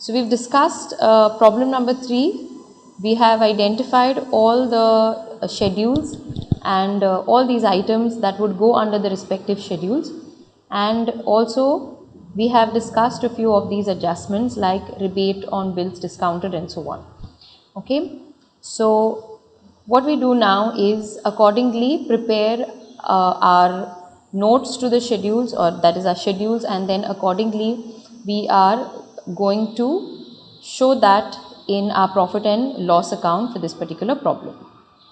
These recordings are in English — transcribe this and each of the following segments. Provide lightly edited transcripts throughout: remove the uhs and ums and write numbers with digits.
So we've discussed problem number 3. We have identified all the schedules and all these items that would go under the respective schedules, and also we have discussed a few of these adjustments like rebate on bills discounted and so on. Okay, so what we do now is accordingly prepare our notes to the schedules, or that is our schedules, and then accordingly we are going to show that in our profit and loss account for this particular problem.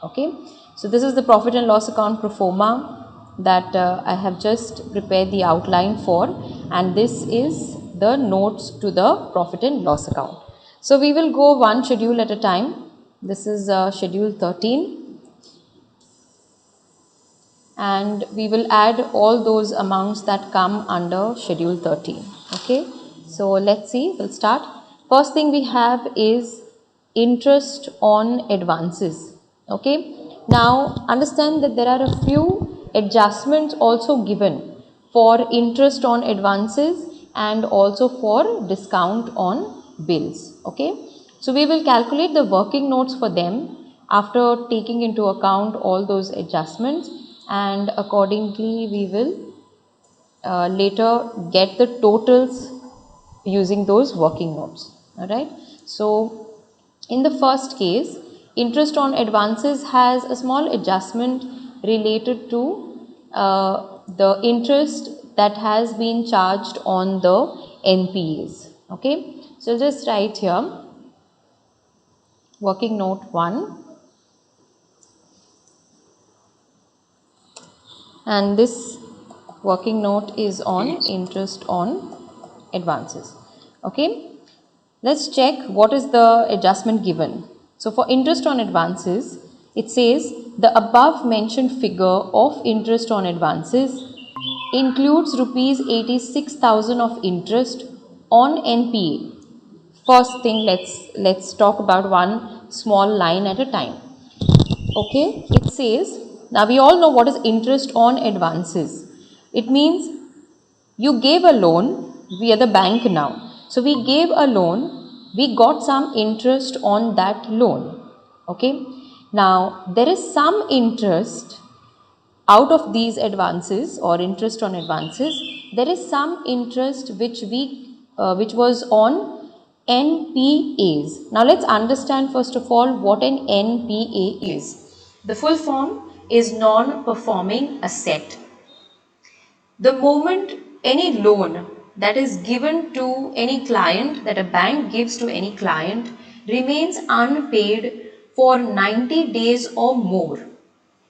Okay, so this is the profit and loss account pro forma that I have just prepared the outline for, and this is the notes to the profit and loss account. So we will go one schedule at a time. This is schedule 13, and we will add all those amounts that come under schedule 13. Okay, so let's see, we'll start. First thing we have is interest on advances. Okay, now understand that there are a few adjustments also given for interest on advances and also for discount on bills. Okay, so we will calculate the working notes for them after taking into account all those adjustments, and accordingly we will later get the totals using those working notes. Alright, so in the first case, interest on advances has a small adjustment related to the interest that has been charged on the NPAs. Okay, so just write here working note 1, and this working note is on interest on advances. Okay, let's check what is the adjustment given. So for interest on advances, it says the above mentioned figure of interest on advances includes rupees 86,000 of interest on NPA. First thing, let's talk about one small line at a time. Okay, it says, now we all know what is interest on advances. It means you gave a loan, we are the bank now. So we gave a loan, we got some interest on that loan. Okay, now there is some interest out of these advances or interest on advances. There is some interest which was on NPAs. Now let's understand first of all what an NPA is. The full form is non-performing asset. The moment any loan that is given to any client, that a bank gives to any client, remains unpaid for 90 days or more,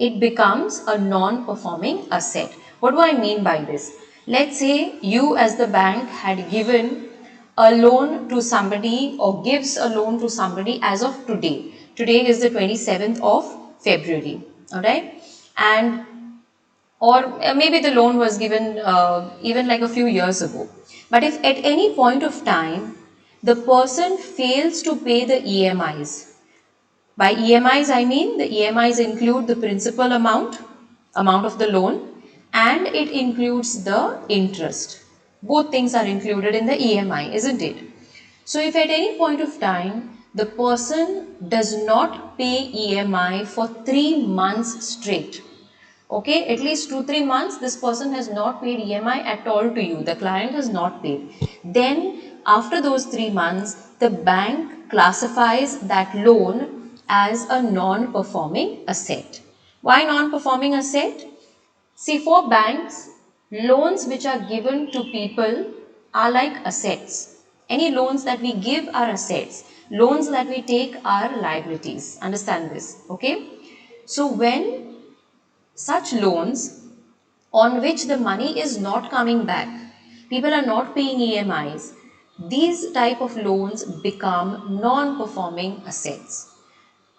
it becomes a non-performing asset. What do I mean by this? Let's say you as the bank had given a loan to somebody or gives a loan to somebody as of today. Today is the 27th of February. Alright, and or maybe the loan was given even like a few years ago. But if at any point of time the person fails to pay the EMIs, by EMIs I mean the EMIs include the principal amount of the loan, and it includes the interest. Both things are included in the EMI, isn't it? So if at any point of time the person does not pay EMI for 3 months straight, okay, at least 2-3 months this person has not paid EMI at all to you, the client has not paid, then after those 3 months the bank classifies that loan as a non-performing asset. Why non-performing asset? See, for banks, loans which are given to people are like assets. Any loans that we give are assets. Loans that we take are liabilities. Understand this, okay? So when such loans on which the money is not coming back, people are not paying EMIs, these type of loans become non-performing assets.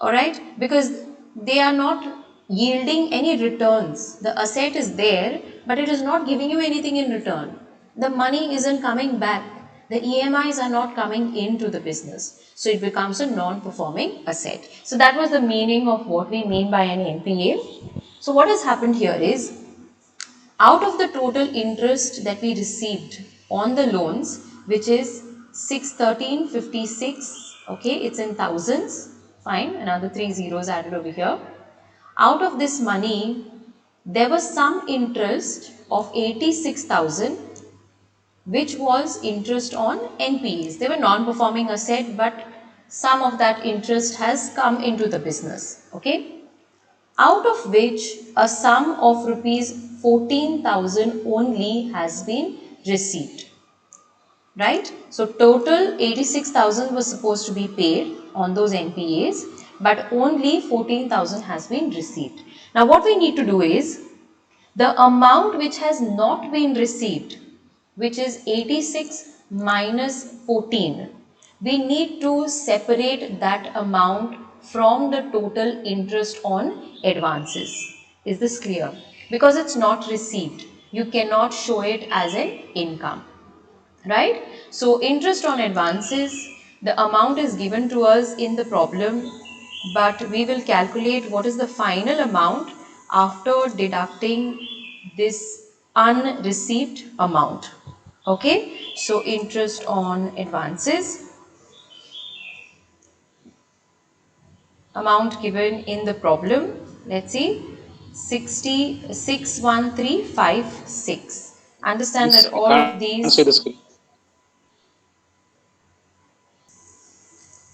Alright, because they are not yielding any returns. The asset is there, but it is not giving you anything in return. The money isn't coming back. The EMIs are not coming into the business. So it becomes a non-performing asset. So that was the meaning of what we mean by an NPA. So what has happened here is, out of the total interest that we received on the loans, which is 613.56. Okay, it's in thousands. Fine, another 3 zeros added over here. Out of this money, there was some interest of 86,000, which was interest on NPAs. They were non-performing asset, but some of that interest has come into the business. Okay, out of which a sum of rupees 14,000 only has been received. Right? So total 86,000 was supposed to be paid on those NPAs, but only 14,000 has been received. Now what we need to do is, the amount which has not been received, which is 86 minus 14, we need to separate that amount from the total interest on advances. Is this clear? Because it's not received, you cannot show it as an income. Right? So interest on advances, the amount is given to us in the problem, but we will calculate what is the final amount after deducting this unreceived amount. Okay, so interest on advances, amount given in the problem, let's see, 61356. Understand Means that we all of can't see these. the screen.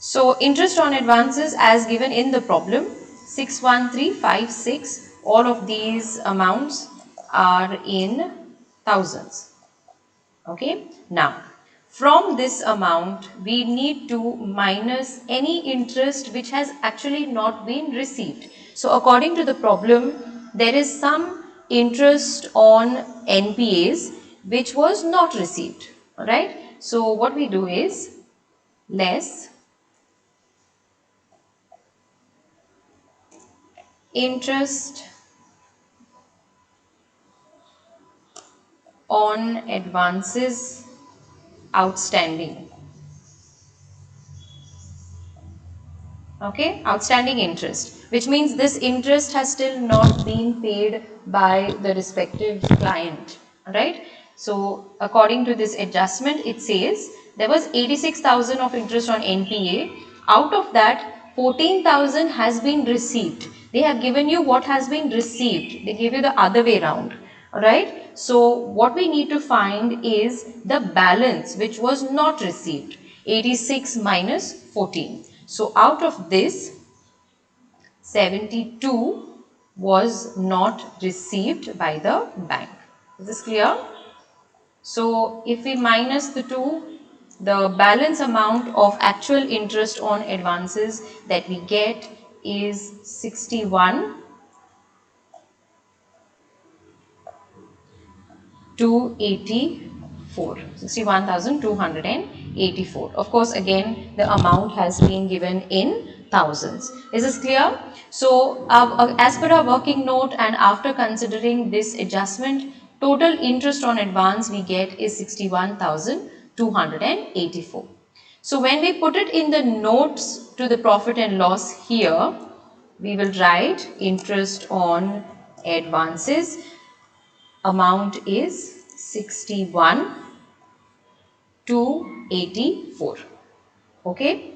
So interest on advances as given in the problem, 61356, all of these amounts are in thousands. Okay. Now, from this amount, we need to minus any interest which has actually not been received. So according to the problem, there is some interest on NPAs which was not received. Alright. So what we do is less interest on advances outstanding. Okay, outstanding interest, which means this interest has still not been paid by the respective client. Right? So according to this adjustment, it says there was 86,000 of interest on NPA. Out of that, 14,000 has been received. They have given you what has been received. They give you the other way around. Alright. So what we need to find is the balance which was not received. 86 minus 14. So out of this, 72 was not received by the bank. Is this clear? So if we minus the two, the balance amount of actual interest on advances that we get is 61,284. Of course, again, the amount has been given in thousands. Is this clear? So, as per our working note and after considering this adjustment, total interest on advance we get is 61,284. So, when we put it in the notes to the profit and loss here, we will write interest on advances. Amount is 61,284. Okay.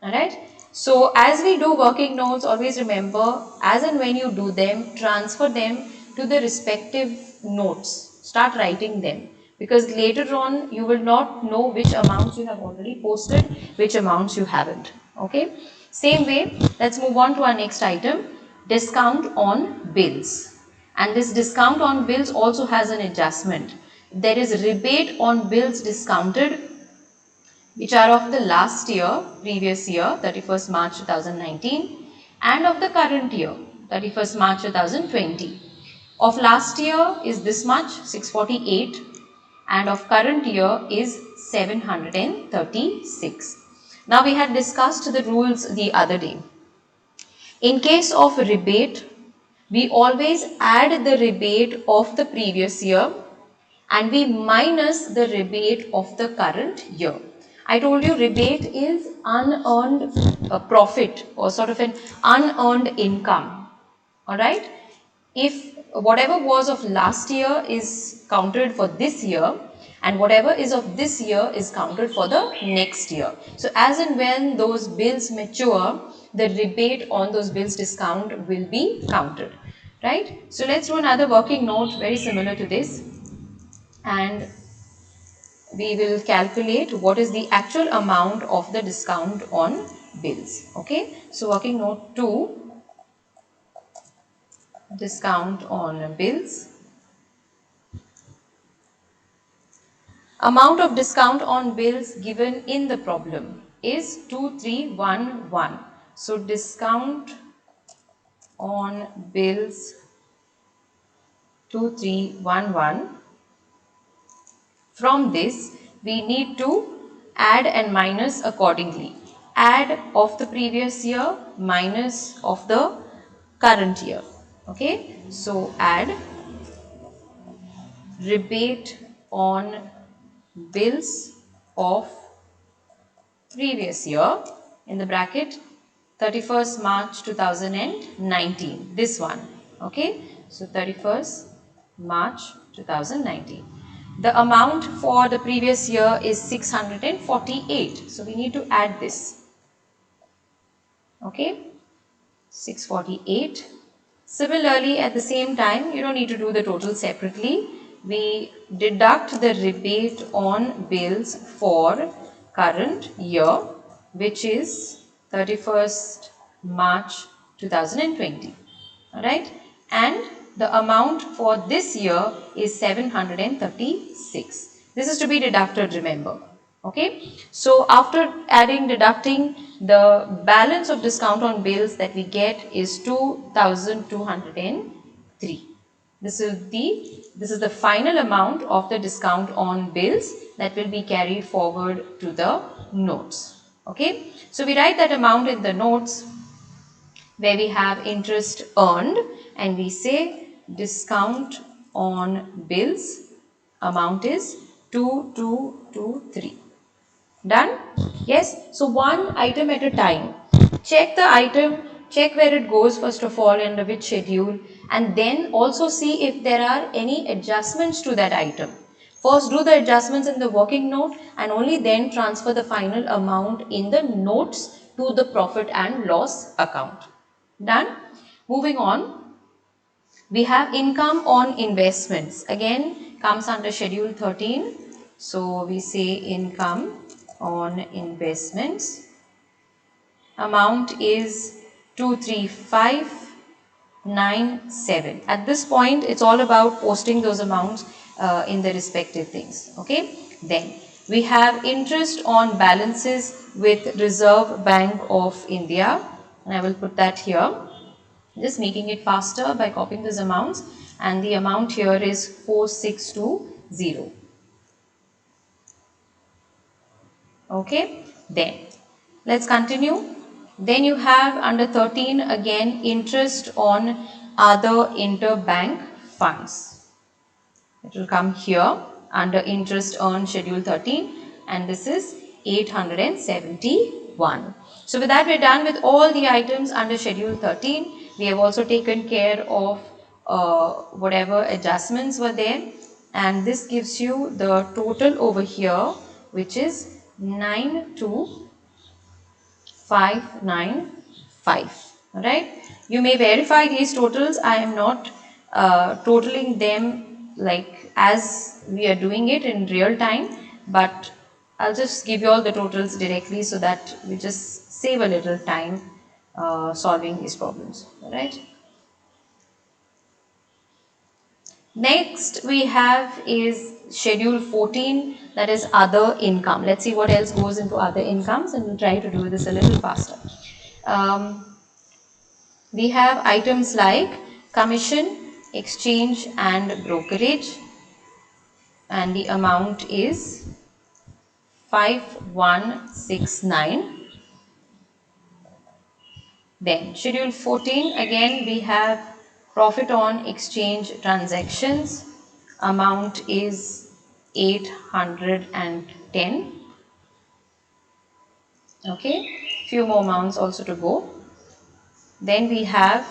Alright. So as we do working notes, always remember, as and when you do them, transfer them to the respective notes. Start writing them, because later on you will not know which amounts you have already posted, which amounts you haven't. Okay. Same way, let's move on to our next item, discount on bills. And this discount on bills also has an adjustment. There is rebate on bills discounted, which are of the last year, previous year, 31st March 2019, and of the current year, 31st March 2020. Of last year is this much, 648, and of current year is 736. Now we had discussed the rules the other day. In case of rebate, we always add the rebate of the previous year and we minus the rebate of the current year. I told you rebate is unearned profit or sort of an unearned income. Alright. If whatever was of last year is counted for this year, and whatever is of this year is counted for the next year. So as and when those bills mature, the rebate on those bills discount will be counted, right? So let's do another working note very similar to this, and we will calculate what is the actual amount of the discount on bills. Okay, so working note 2, discount on bills. Amount of discount on bills given in the problem is 2311. So discount on bills 2311. From this, we need to add and minus accordingly. Add of the previous year minus of the current year. Okay, so add rebate on bills of previous year in the bracket 31st March 2019, this one. Okay, so 31st March 2019. The amount for the previous year is 648, so we need to add this. Okay, 648. Similarly, at the same time, you don't need to do the total separately. We deduct the rebate on bills for current year, which is 31st March 2020. Alright, and the amount for this year is 736. This is to be deducted, remember. Okay, so after deducting, the balance of discount on bills that we get is 2203. This is the final amount of the discount on bills that will be carried forward to the notes. Okay, so we write that amount in the notes where we have interest earned, and we say discount on bills amount is 2223. Done? Yes. So one item at a time. Check the item, check where it goes first of all, under which schedule, and then also see if there are any adjustments to that item. First do the adjustments in the working note and only then transfer the final amount in the notes to the profit and loss account. Done? Moving on. We have income on investments. Again, comes under schedule 13. So we say income on investments. Amount is 23597. At this point, it's all about posting those amounts in the respective things. Okay. Then we have interest on balances with Reserve Bank of India, and I will put that here. Just making it faster by copying these amounts, and the amount here is 4620. Okay, then let's continue. Then you have under 13 again interest on other interbank funds. It will come here under interest on schedule 13, and this is 871. So with that, we're done with all the items under schedule 13. We have also taken care of whatever adjustments were there, and this gives you the total over here, which is 92595. Alright, you may verify these totals. I am not totaling them like as we are doing it in real time, but I'll just give you all the totals directly so that we just save a little time solving these problems. Alright. Next we have is schedule 14, that is other income. Let's see what else goes into other incomes, and we'll try to do this a little faster. We have items like commission, exchange and brokerage, and the amount is 5169. Then schedule 14, again we have profit on exchange transactions. Amount is 810. Okay, few more amounts also to go. Then we have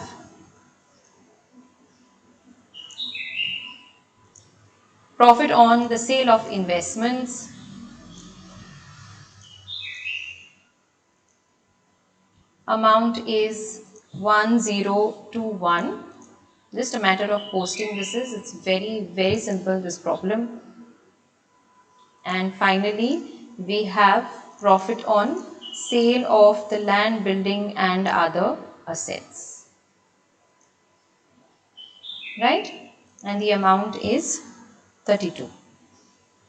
Profit on the sale of investments, amount is 1021. Just a matter of posting this is, it's very simple, this problem. And finally, we have profit on sale of the land, building and other assets, right? And the amount is 32.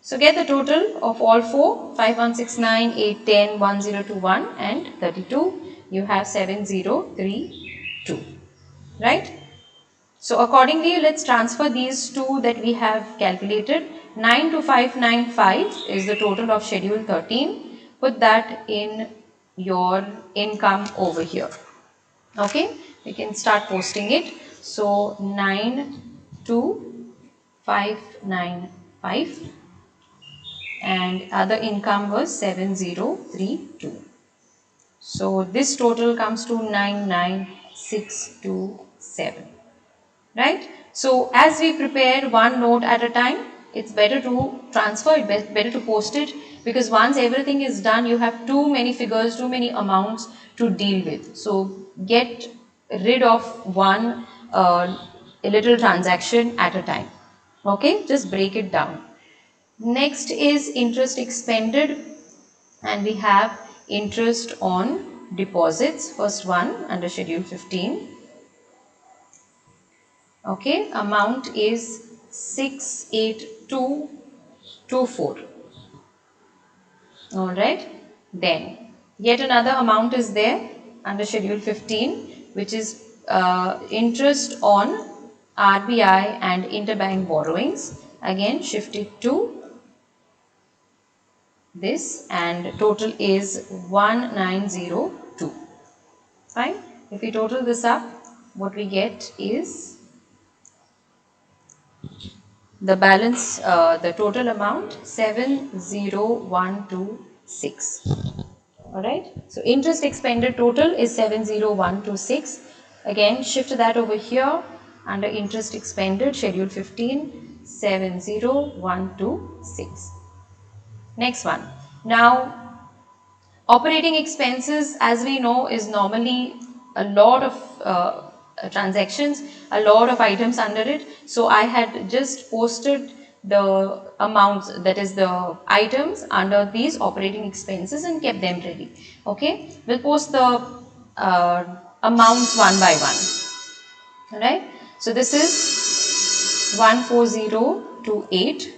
So get the total of all four: 5, 1, 6, 9, 8, 10, 1, 0, 2, 1 and 32. You have 7032, right? So accordingly, let's transfer these two that we have calculated. 92595 is the total of schedule 13. Put that in your income over here. Okay, we can start posting it. So 92595 and other income was 7032. So this total comes to 99627. Right? So as we prepare one note at a time, it's better to transfer it, better to post it, because once everything is done, you have too many figures, too many amounts to deal with. So get rid of one a little transaction at a time. Okay, just break it down. Next is interest expended, and we have interest on deposits. First one under schedule 15. Okay, amount is 68224. All right, then yet another amount is there under schedule 15, which is interest on RBI and interbank borrowings. Again shifted to this, and total is 1902. Fine. If we total this up, what we get is the balance, the total amount 70126. Alright, so interest expended total is 70126. Again, shift that over here under interest expended, schedule 15, 70126. Next one. Now, operating expenses, as we know, is normally a lot of transactions, a lot of items under it. So I had just posted the amounts, that is the items under these operating expenses, and kept them ready. Okay, we'll post the amounts one by one. Alright, so this is 14028.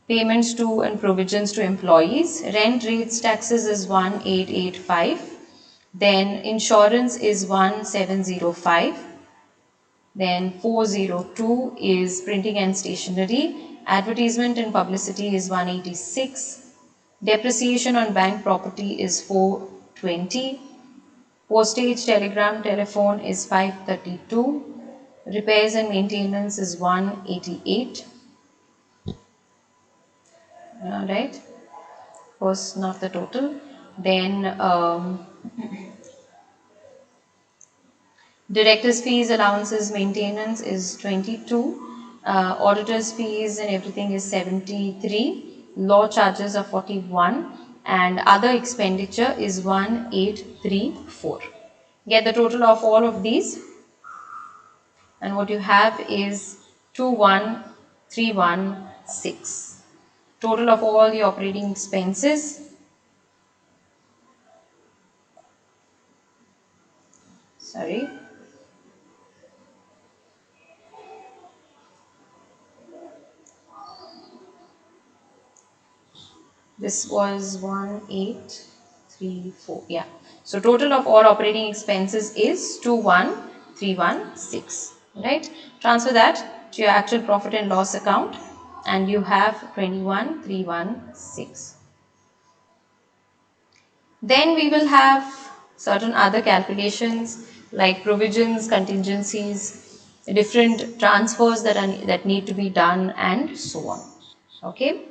Payments to and provisions to employees. Rent, rates, taxes is 1885. Then insurance is 1705. Then 402 is printing and stationery. Advertisement and publicity is 186. Depreciation on bank property is 420. Postage, telegram, telephone is 532. Repairs and maintenance is 188. Right, of course not the total. Then directors fees, allowances, maintenance is 22. Auditors fees and everything is 73. Law charges are 41, and other expenditure is 1834. Get the total of all of these, and what you have is 21316. Total of all the operating expenses, this was 1834. Yeah, so total of all operating expenses is 21316. Right, transfer that to your actual profit and loss account, and you have 21316. Then we will have certain other calculations like provisions, contingencies, different transfers that need to be done, and so on. Okay,